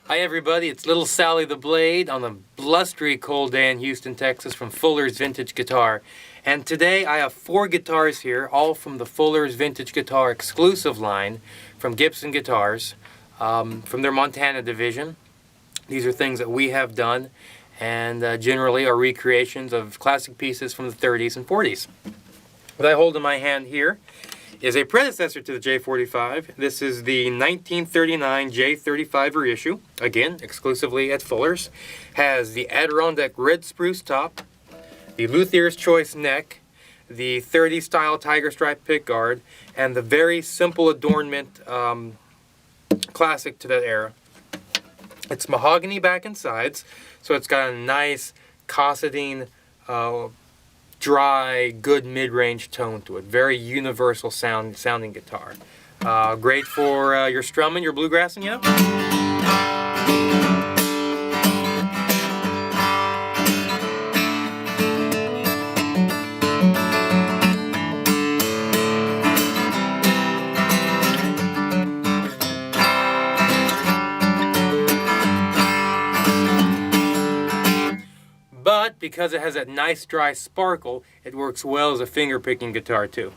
Hi everybody, it's Little Sally the Blade on a blustery cold day in Houston, Texas from Fuller's Vintage Guitar. And today I have 4 guitars here, all from the Fuller's Vintage Guitar exclusive line from Gibson Guitars, from their Montana division. These are things that we have done and generally are recreations of classic pieces from the 30s and 40s. What I hold in my hand here is a predecessor to the J45. This is the 1939 J35 reissue, again, exclusively at Fuller's. Has the Adirondack red spruce top, the Luthier's Choice neck, the 30s style tiger stripe pickguard, and the very simple adornment classic to that era. It's mahogany back and sides, so it's got a nice cosseting, dry, good mid-range tone to it. Very universal sounding guitar. Great for your strumming, your bluegrassing, you know? But because it has that nice dry sparkle, it works well as a finger-picking guitar too.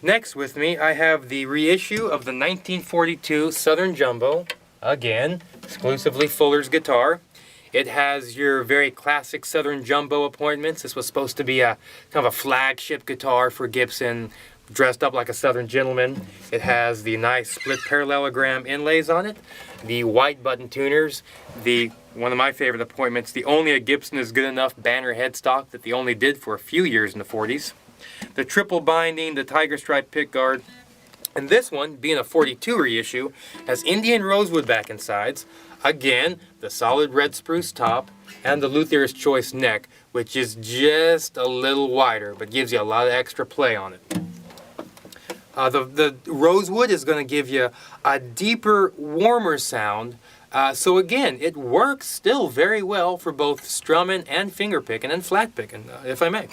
Next with me, I have the reissue of the 1942 Southern Jumbo, again, exclusively Fuller's guitar. It has your very classic Southern Jumbo appointments. This was supposed to be a kind of a flagship guitar for Gibson, dressed up like a Southern gentleman. It has the nice split parallelogram inlays on it, the white button tuners, one of my favorite appointments, the only a Gibson is good enough banner headstock that they only did for a few years in the 40s. The triple binding, the tiger stripe pickguard, and this one, being a 42 reissue, has Indian rosewood back and sides, again, the solid red spruce top, and the Luthier's Choice neck, which is just a little wider, but gives you a lot of extra play on it. The rosewood is going to give you a deeper, warmer sound, so again, it works still very well for both strumming and finger picking and flat picking, if I may.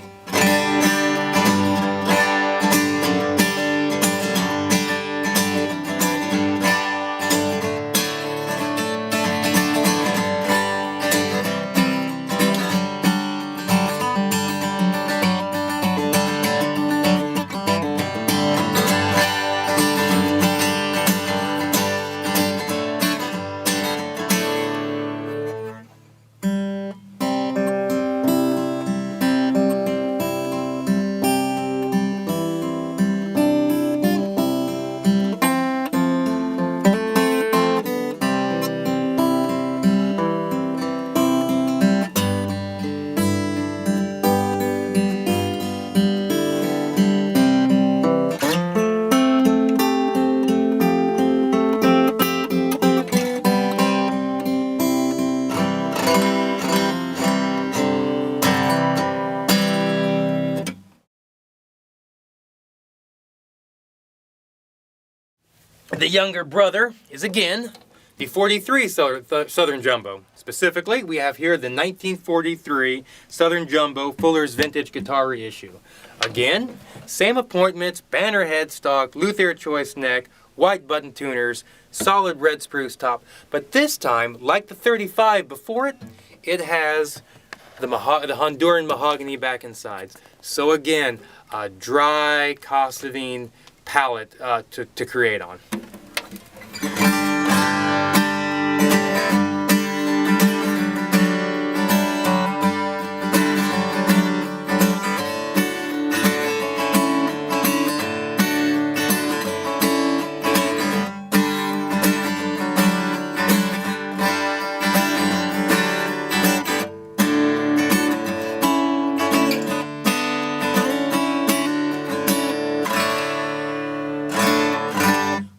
The younger brother is again the 43 Southern Jumbo. Specifically, we have here the 1943 Southern Jumbo Fuller's Vintage Guitar reissue. Again, same appointments, banner headstock, Luthier Choice neck, white button tuners, solid red spruce top. But this time, like the 35 before it, it has the Honduran mahogany back and sides. So again, a dry, cosseting palette to create on.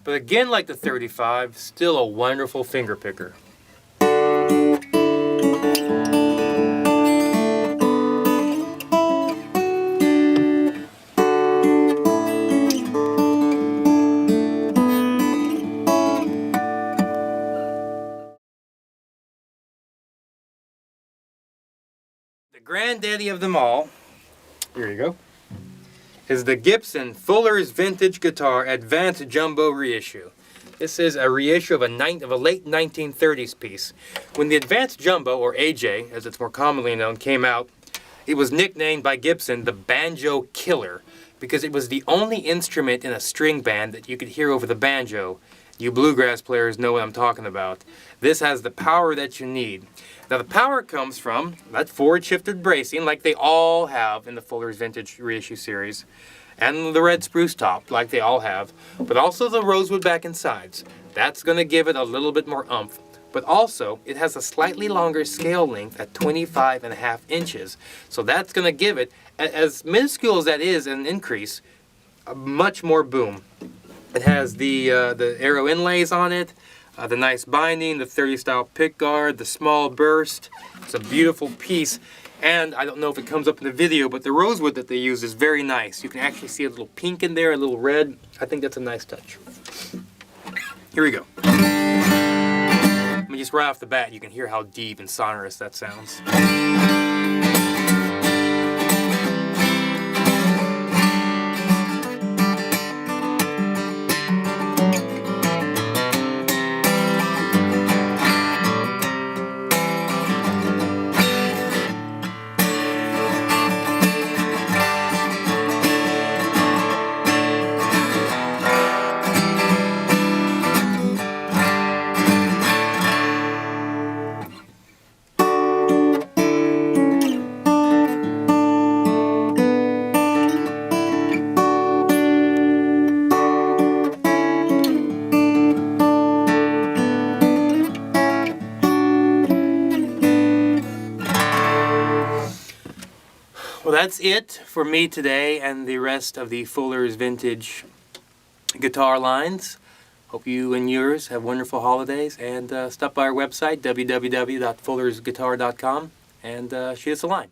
But again, like the 35, still a wonderful finger picker. The granddaddy of them all, here you go, is the Gibson Fuller's Vintage Guitar Advanced Jumbo Reissue. This is a reissue of a late 1930s piece. When the Advanced Jumbo, or AJ, as it's more commonly known, came out, it was nicknamed by Gibson the Banjo Killer, because it was the only instrument in a string band that you could hear over the banjo. You bluegrass players know what I'm talking about. This has the power that you need. Now the power comes from that forward shifted bracing like they all have in the Fuller's Vintage Reissue series, and the red spruce top like they all have, but also the rosewood back and sides. That's going to give it a little bit more oomph. But also it has a slightly longer scale length at 25.5 inches. So that's going to give it, as minuscule as that is an increase, a much more boom. It has the arrow inlays on it, the nice binding, the 30 style pick guard, the small burst. It's a beautiful piece, and I don't know if it comes up in the video, but the rosewood that they use is very nice. You can actually see a little pink in there, a little red. I think that's a nice touch. Here we go. I mean, just right off the bat, you can hear how deep and sonorous that sounds. Well, that's it for me today and the rest of the Fuller's Vintage guitar lines. Hope you and yours have wonderful holidays, and stop by our website, www.fullersguitar.com, and shoot us a line.